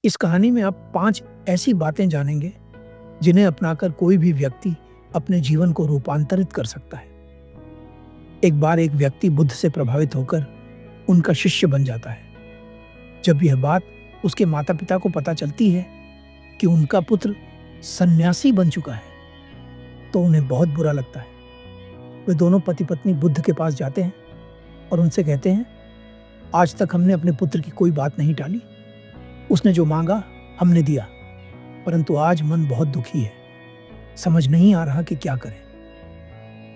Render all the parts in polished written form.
इस कहानी में आप 5 ऐसी बातें जानेंगे जिन्हें अपनाकर कोई भी व्यक्ति अपने जीवन को रूपांतरित कर सकता है। एक बार एक व्यक्ति बुद्ध से प्रभावित होकर उनका शिष्य बन जाता है। जब यह बात उसके माता-पिता को पता चलती है कि उनका पुत्र सन्यासी बन चुका है, तो उन्हें बहुत बुरा लगता है। वे दोनों पति-पत्नी बुद्ध के पास जाते हैं और उनसे कहते हैं, आज तक हमने अपने पुत्र की कोई बात नहीं टाली। उसने जो मांगा हमने दिया, परंतु आज मन बहुत दुखी है। समझ नहीं आ रहा कि क्या करें।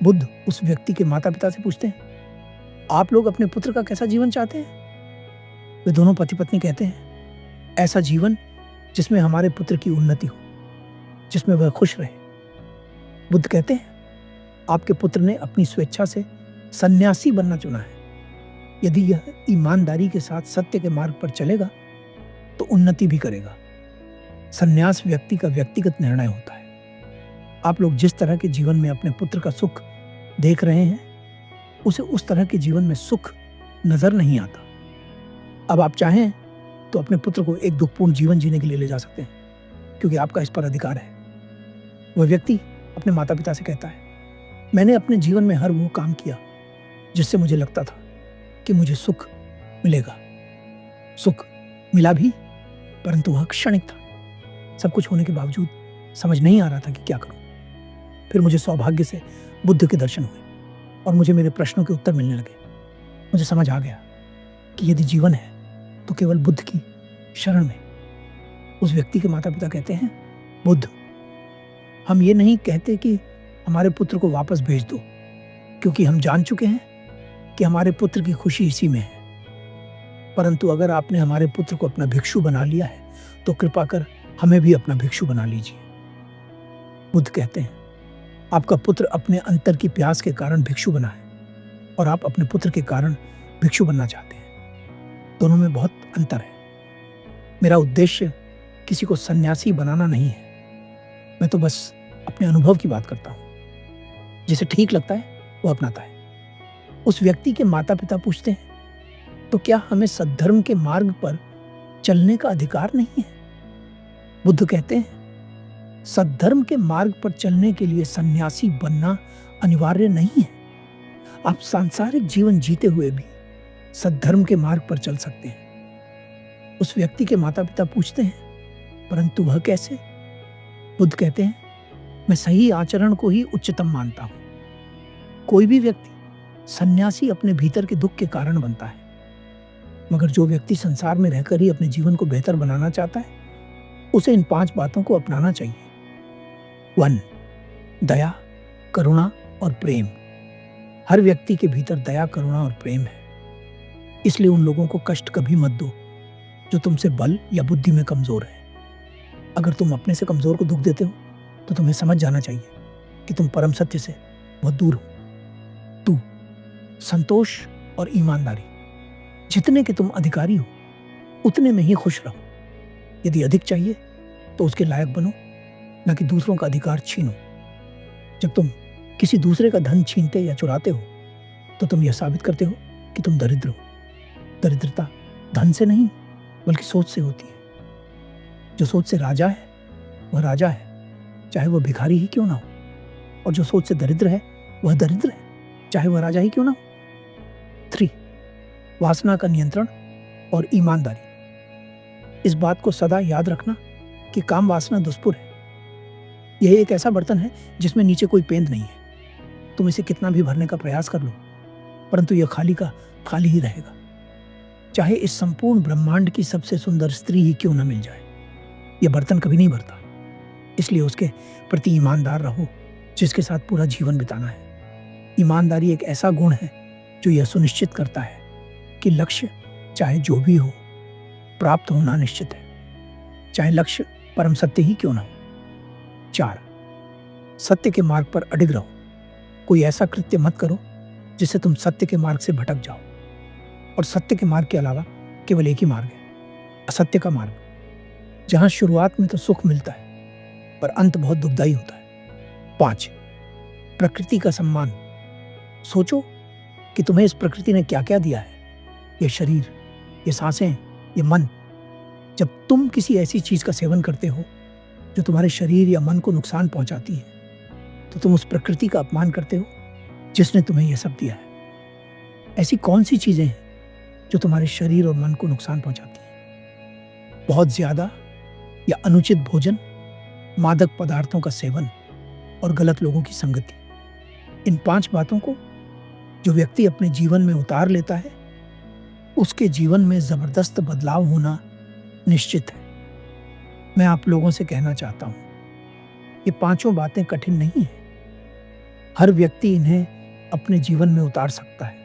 बुद्ध उस व्यक्ति के माता-पिता से पूछते हैं, आप लोग अपने पुत्र का कैसा जीवन चाहते हैं? वे दोनों पति-पत्नी कहते हैं, ऐसा जीवन जिसमें हमारे पुत्र की उन्नति हो, जिसमें वह खुश रहे। बुद्ध कहते हैं, आपके पुत्र ने अपनी स्वेच्छा से सन्यासी बनना चुना है। यदि यह ईमानदारी के साथ सत्य के मार्ग पर चलेगा तो उन्नति भी करेगा। सन्यास व्यक्ति का व्यक्तिगत निर्णय होता है। आप लोग जिस तरह के जीवन में अपने पुत्र का सुख देख रहे हैं, उसे उस तरह के जीवन में सुख नजर नहीं आता। अब आप चाहें तो अपने पुत्र को एक दुखपूर्ण जीवन जीने के लिए ले जा सकते हैं, क्योंकि आपका इस पर अधिकार है। वह व्यक्ति अपने माता पिता से कहता है, मैंने अपने जीवन में हर वो काम किया जिससे मुझे लगता था कि मुझे सुख मिलेगा। सुख मिला भी, परंतु वह क्षणिक था। सब कुछ होने के बावजूद समझ नहीं आ रहा था कि क्या करूं। फिर मुझे सौभाग्य से बुद्ध के दर्शन हुए और मुझे मेरे प्रश्नों के उत्तर मिलने लगे। मुझे समझ आ गया कि यदि जीवन है तो केवल बुद्ध की शरण में। उस व्यक्ति के माता पिता कहते हैं, बुद्ध, हम ये नहीं कहते कि हमारे पुत्र को वापस भेज दो, क्योंकि हम जान चुके हैं कि हमारे पुत्र की खुशी इसी में है। परंतु अगर आपने हमारे पुत्र को अपना भिक्षु बना लिया है तो कृपा कर हमें भी अपना भिक्षु बना लीजिए। बुद्ध कहते हैं, आपका पुत्र अपने अंतर की प्यास के कारण भिक्षु बना है और आप अपने पुत्र के कारण भिक्षु बनना चाहते हैं। दोनों में बहुत अंतर है। मेरा उद्देश्य किसी को सन्यासी बनाना नहीं है। मैं तो बस अपने अनुभव की बात करता हूँ। जिसे ठीक लगता है वो अपनाता है। उस व्यक्ति के माता पिता पूछते हैं, तो क्या हमें सद्धर्म के मार्ग पर चलने का अधिकार नहीं है? बुद्ध कहते हैं, सद्धर्म के मार्ग पर चलने के लिए सन्यासी बनना अनिवार्य नहीं है। आप सांसारिक जीवन जीते हुए भी सद्धर्म के मार्ग पर चल सकते हैं। उस व्यक्ति के माता पिता पूछते हैं, परंतु वह कैसे? बुद्ध कहते हैं, मैं सही आचरण को ही उच्चतम मानता हूं। कोई भी व्यक्ति सन्यासी अपने भीतर के दुख के कारण बनता है, मगर जो व्यक्ति संसार में रहकर ही अपने जीवन को बेहतर बनाना चाहता है, उसे इन 5 बातों को अपनाना चाहिए। 1. दया, करुणा और प्रेम। हर व्यक्ति के भीतर दया, करुणा और प्रेम है। इसलिए उन लोगों को कष्ट कभी मत दो जो तुमसे बल या बुद्धि में कमजोर है। अगर तुम अपने से कमजोर को दुख देते हो तो तुम्हें समझ जाना चाहिए कि तुम परम सत्य से बहुत दूर हो। 2. संतोष और ईमानदारी। जितने के तुम अधिकारी हो उतने में ही खुश रहो। यदि अधिक चाहिए तो उसके लायक बनो, न कि दूसरों का अधिकार छीनो। जब तुम किसी दूसरे का धन छीनते या चुराते हो तो तुम यह साबित करते हो कि तुम दरिद्र हो। दरिद्रता धन से नहीं बल्कि सोच से होती है। जो सोच से राजा है वह राजा है, चाहे वह भिखारी ही क्यों ना हो, और जो सोच से दरिद्र है वह दरिद्र है, चाहे वह राजा ही क्यों ना हो। 3. वासना का नियंत्रण और ईमानदारी। इस बात को सदा याद रखना कि काम वासना दुष्पुर है। यह एक ऐसा बर्तन है जिसमें नीचे कोई पेंद नहीं है। तुम इसे कितना भी भरने का प्रयास कर लो, परंतु यह खाली का खाली ही रहेगा। चाहे इस संपूर्ण ब्रह्मांड की सबसे सुंदर स्त्री ही क्यों न मिल जाए, यह बर्तन कभी नहीं भरता। इसलिए उसके प्रति ईमानदार रहो जिसके साथ पूरा जीवन बिताना है। ईमानदारी एक ऐसा गुण है जो यह सुनिश्चित करता है कि लक्ष्य चाहे जो भी हो प्राप्त होना निश्चित है, चाहे लक्ष्य परम सत्य ही क्यों ना हो। 4. सत्य के मार्ग पर अडिग रहो। कोई ऐसा कृत्य मत करो जिससे तुम सत्य के मार्ग से भटक जाओ। और सत्य के मार्ग के अलावा केवल एक ही मार्ग है, असत्य का मार्ग, जहां शुरुआत में तो सुख मिलता है पर अंत बहुत दुखदाई होता है। 5. प्रकृति का सम्मान। सोचो कि तुम्हें इस प्रकृति ने क्या क्या दिया है। ये शरीर, ये सांसें, ये मन। जब तुम किसी ऐसी चीज का सेवन करते हो जो तुम्हारे शरीर या मन को नुकसान पहुंचाती है, तो तुम उस प्रकृति का अपमान करते हो जिसने तुम्हें यह सब दिया है। ऐसी कौन सी चीजें हैं जो तुम्हारे शरीर और मन को नुकसान पहुंचाती हैं? बहुत ज्यादा या अनुचित भोजन, मादक पदार्थों का सेवन और गलत लोगों की संगति। इन 5 बातों को जो व्यक्ति अपने जीवन में उतार लेता है, उसके जीवन में जबरदस्त बदलाव होना निश्चित है। मैं आप लोगों से कहना चाहता हूं, ये 5 बातें कठिन नहीं है। हर व्यक्ति इन्हें अपने जीवन में उतार सकता है।